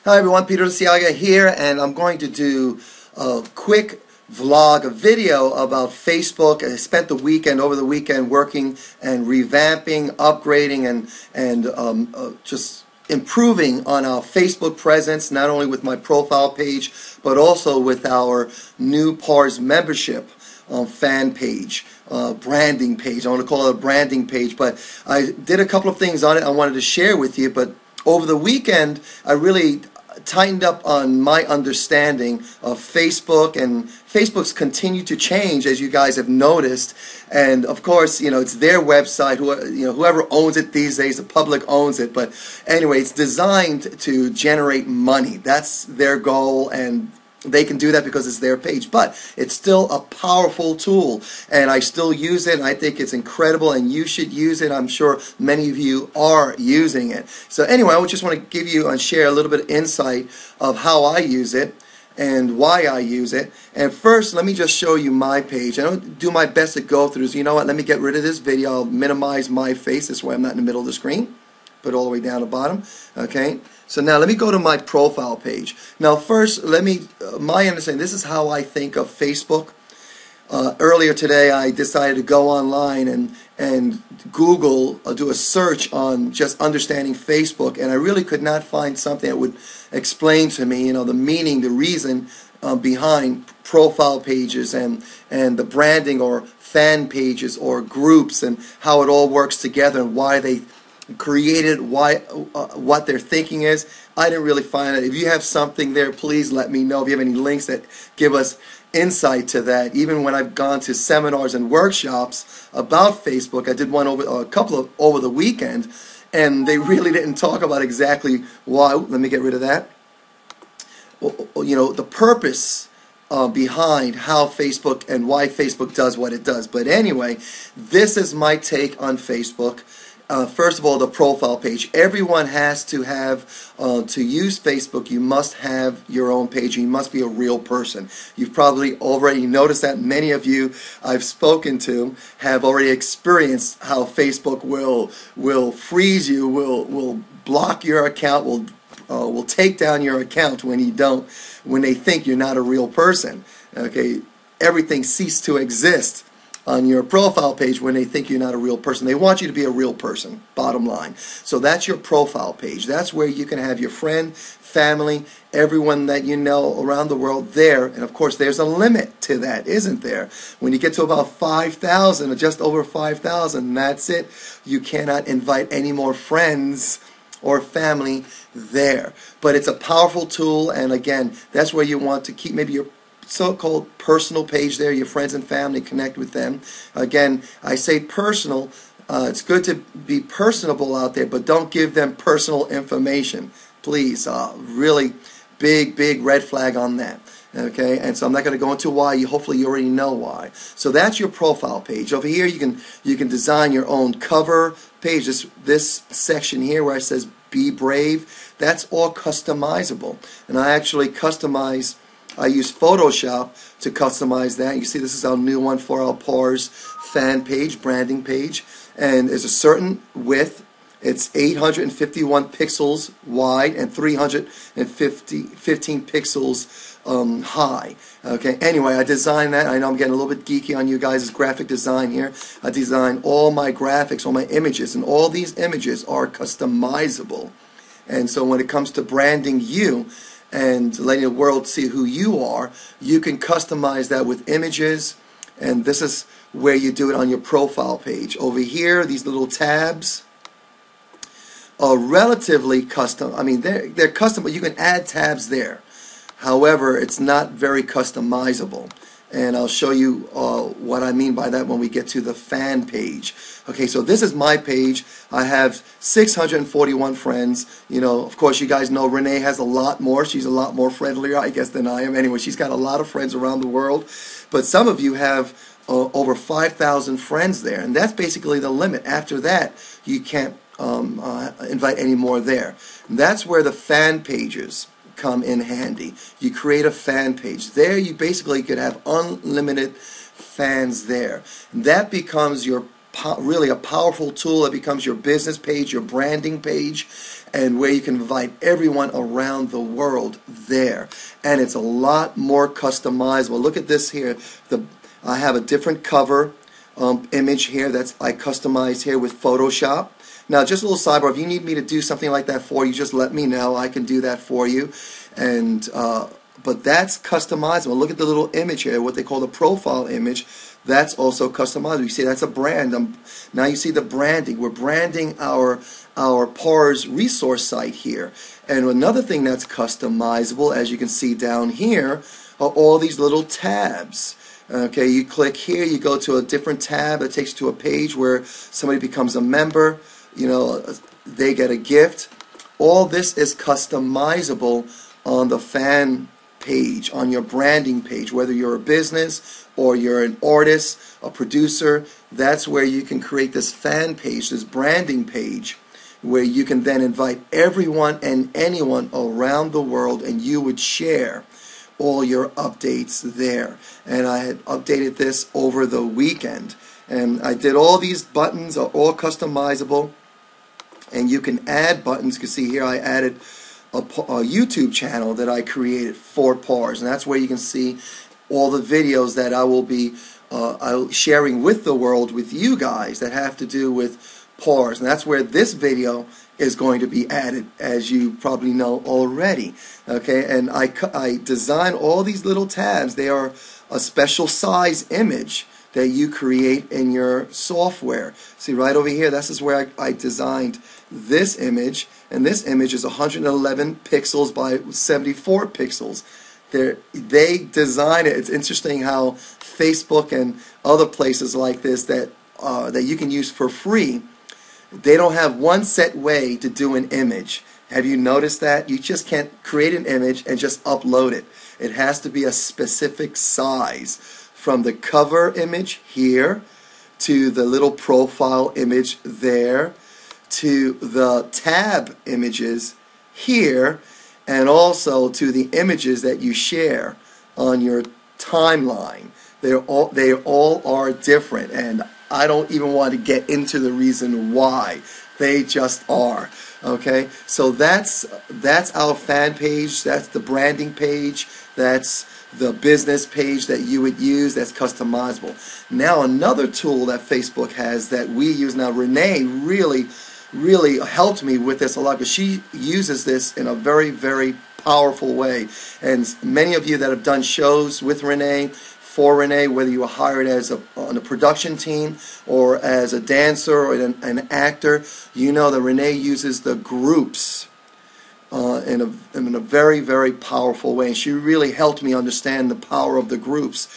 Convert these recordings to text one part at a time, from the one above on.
Hi everyone, Peter Liciaga here, and I'm going to do a quick vlog, a video about Facebook. I spent over the weekend working and revamping, upgrading, and just improving on our Facebook presence, not only with my profile page, but also with our new PARS membership fan page, branding page. I want to call it a branding page, but I did a couple of things on it I wanted to share with you. But over the weekend, I really tightened up on my understanding of Facebook, and Facebook's continued to change, as you guys have noticed. And of course, it's their website. Whoever owns it these days, the public owns it. But anyway, it's designed to generate money. That's their goal, and they can do that because it's their page. But it's still a powerful tool, and I still use it, and I think it's incredible, and you should use it. I'm sure many of you are using it. So anyway, I just want to give you and share a little bit of insight of how I use it and why I use it. And first, let me just show you my page. I don't do my best to go through this. You know what? Let me get rid of this video. I'll minimize my face. This way I'm not in the middle of the screen. Put it all the way down the bottom. Okay. So now let me go to my profile page. Now first, my understanding, this is how I think of Facebook. Earlier today I decided to go online and Google, do a search on just understanding Facebook, and I really could not find something that would explain to me, the meaning, the reason behind profile pages and the branding or fan pages or groups, and how it all works together and why they created, what their thinking is. I didn't really find it. If you have something there, please let me know. If you have any links that give us insight to that. Even when I've gone to seminars and workshops about Facebook, I did one over the weekend, and they really didn't talk about exactly why. Let me get rid of that. The purpose behind how Facebook and why Facebook does what it does. But anyway, this is my take on Facebook. First of all, the profile page. Everyone has to have, to use Facebook, you must have your own page. You must be a real person. You've probably already noticed that. Many of you I've spoken to have already experienced how Facebook will freeze you, will block your account, will take down your account when they think you're not a real person. Okay, everything ceased to exist on your profile page when they think you're not a real person. They want you to be a real person, bottom line. So that's your profile page. That's where you can have your friend, family, everyone that you know around the world there. And of course, there's a limit to that, isn't there? When you get to about 5,000 or just over 5,000, that's it. You cannot invite any more friends or family there. But it's a powerful tool, and again, that's where you want to keep maybe your so-called personal page there, your friends and family, connect with them. Again, I say personal. It's good to be personable out there, but don't give them personal information. Please, really big red flag on that. Okay, and so I'm not going to go into why. Hopefully you already know why. So that's your profile page. Over here you can design your own cover page. This section here where it says "Be Brave," that's all customizable, and I actually I use Photoshop to customize that. You see, this is our new one for our PARS fan page, branding page, and there's a certain width. It's 851 pixels wide and 315 pixels high. Okay. Anyway, I designed that. I know I'm getting a little bit geeky on you guys' graphic design here. I designed all my graphics, all my images, and all these images are customizable. And so when it comes to branding you and letting the world see who you are, you can customize that with images, and this is where you do it on your profile page. Over here, these little tabs are relatively custom. I mean, they're custom, but you can add tabs there. However, it's not very customizable. And I'll show you what I mean by that when we get to the fan page. Okay, so this is my page. I have 641 friends. Of course, you guys know Renee has a lot more. She's a lot more friendlier, I guess, than I am. Anyway, she's got a lot of friends around the world. But some of you have over 5,000 friends there, and that's basically the limit. After that, you can't invite any more there. And that's where the fan pages come in handy. You create a fan page. There you basically could have unlimited fans there. That becomes your really a powerful tool that becomes your business page, your branding page, and where you can invite everyone around the world there. And it's a lot more customizable. Look at this here. I have a different cover image here that's I customized here with Photoshop. Now, just a little sidebar, if you need me to do something like that for you, just let me know. I can do that for you. And but that's customizable. Look at the little image here, what they call the profile image. That's also customizable. You see, that's a brand. Now you see the branding. We're branding our PARS resource site here. And another thing that's customizable, as you can see down here, are all these little tabs. Okay, you click here, you go to a different tab. It takes you to a page where somebody becomes a member. You know, they get a gift. All this is customizable on the fan page, on your branding page, whether you're a business or you're an artist, a producer. That's where you can create this fan page, this branding page, where you can then invite everyone and anyone around the world, and you would share all your updates there. And I had updated this over the weekend, and I did all these buttons are all customizable, and you can add buttons. You can see here I added a YouTube channel that I created for PARS, and that's where you can see all the videos that I will be sharing with the world, with you guys, that have to do with PARS. And that's where this video is going to be added, as you probably know already. Okay, and I design all these little tabs. They are a special size image that you create in your software. See right over here, this is where I designed this image, and this image is 111 pixels by 74 pixels. They design it. It's interesting how Facebook and other places like this that you can use for free, they don't have one set way to do an image. Have you noticed that? You just can't create an image and just upload it. It has to be a specific size, from the cover image here to the little profile image there to the tab images here, and also to the images that you share on your timeline. They all are different, and I don't even want to get into the reason why. They just are. Okay, so that's our fan page. That's the branding page. That's the business page that you would use. That's customizable. Now, another tool that Facebook has that we use now, Renee really helped me with this a lot, because she uses this in a very, very powerful way. And many of you that have done shows with Renee, for Renee, whether you were hired as on a production team or as a dancer or an actor, you know that Renee uses the groups in a very, very powerful way. And she really helped me understand the power of the groups.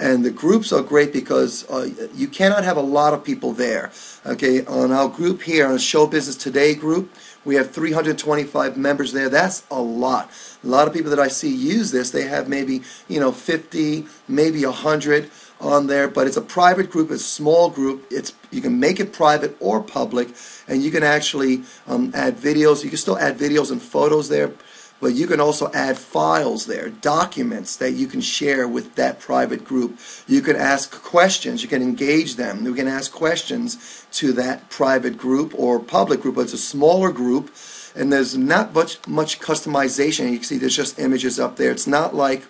And the groups are great because you cannot have a lot of people there. Okay, on our group here, on the Show Business Today group, we have 325 members there. That's a lot. A lot of people that I see use this, they have maybe 50, maybe 100 on there. But it's a private group, it's a small group. You can make it private or public, and you can actually add videos. You can still add videos and photos there, but you can also add files there, documents that you can share with that private group. You can ask questions. You can engage them. You can ask questions to that private group or public group, but it's a smaller group, and there's not much customization. You can see there's just images up there. It's not like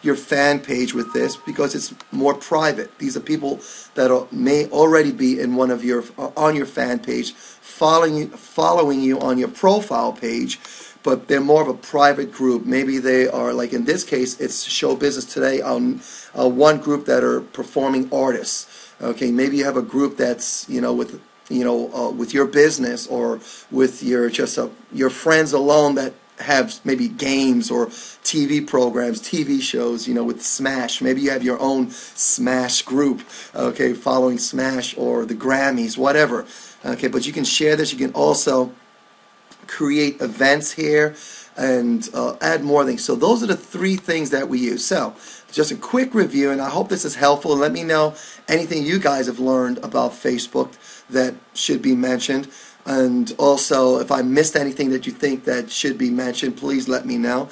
your fan page with this, because it's more private. These are people that may already be in one of your on your fan page, following you on your profile page, but they're more of a private group. Maybe they are, like in this case, it's Show Business Today on one group that are performing artists. Okay, maybe you have a group that's with your business, or with your friends alone that have maybe games or TV programs, TV shows, with Smash. Maybe you have your own Smash group, okay, following Smash or the Grammys, whatever. Okay, but you can share this. You can also create events here and add more things. So those are the three things that we use. So just a quick review, and I hope this is helpful. Let me know anything you guys have learned about Facebook that should be mentioned. And also, if I missed anything that you think that should be mentioned, please let me know.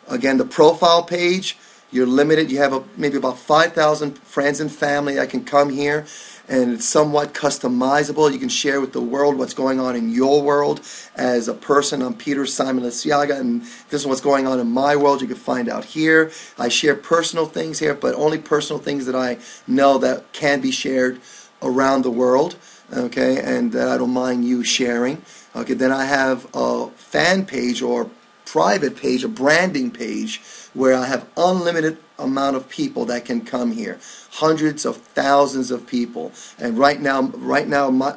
Again, the profile page, you're limited. You have maybe about 5,000 friends and family that can come here and it's somewhat customizable. You can share with the world what's going on in your world. As a person, I'm Peter Simon Liciaga, and this is what's going on in my world. You can find out here. I share personal things here, but only personal things that I know that can be shared around the world, okay, and I don't mind you sharing. Okay, then I have a fan page or private page, a branding page, where I have unlimited amount of people that can come here, hundreds of thousands of people. And right now,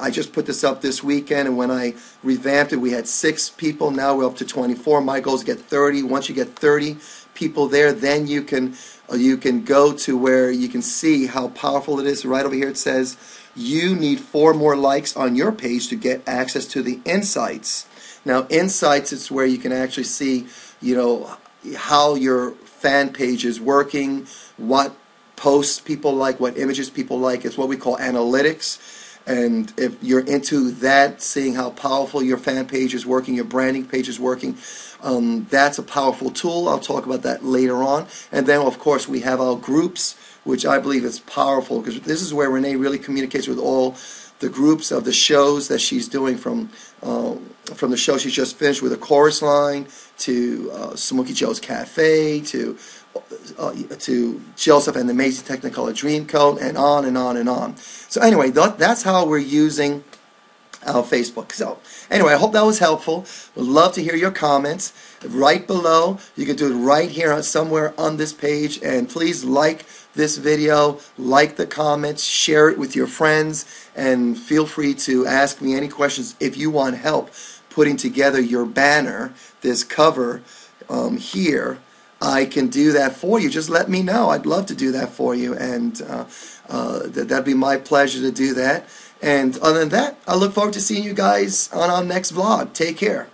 I just put this up this weekend, and when I revamped it, we had 6 people. Now we're up to 24. My goal is to get 30. Once you get 30 people there, then you can go to where you can see how powerful it is. Right over here it says you need 4 more likes on your page to get access to the insights. Now, insights is where you can actually see, how your fan page is working, what posts people like, what images people like. It's what we call analytics. And if you're into that, seeing how powerful your fan page is working, your branding page is working, that's a powerful tool. I'll talk about that later on. And then, of course, we have our groups, which I believe is powerful, because this is where Renee really communicates with all the groups of the shows that she's doing, from the show she's just finished with a chorus line, to Smokey Joe's Cafe, to Joseph and the Amazing Technicolor Dreamcoat, and on and on and on. So anyway, that's how we're using our Facebook. So anyway, I hope that was helpful. Would love to hear your comments right below. You can do it right here somewhere on this page, and please like this video, like the comments, share it with your friends, and feel free to ask me any questions if you want help putting together your banner, this cover here. I can do that for you. Just let me know. I'd love to do that for you, and that'd be my pleasure to do that. And other than that, I look forward to seeing you guys on our next vlog. Take care.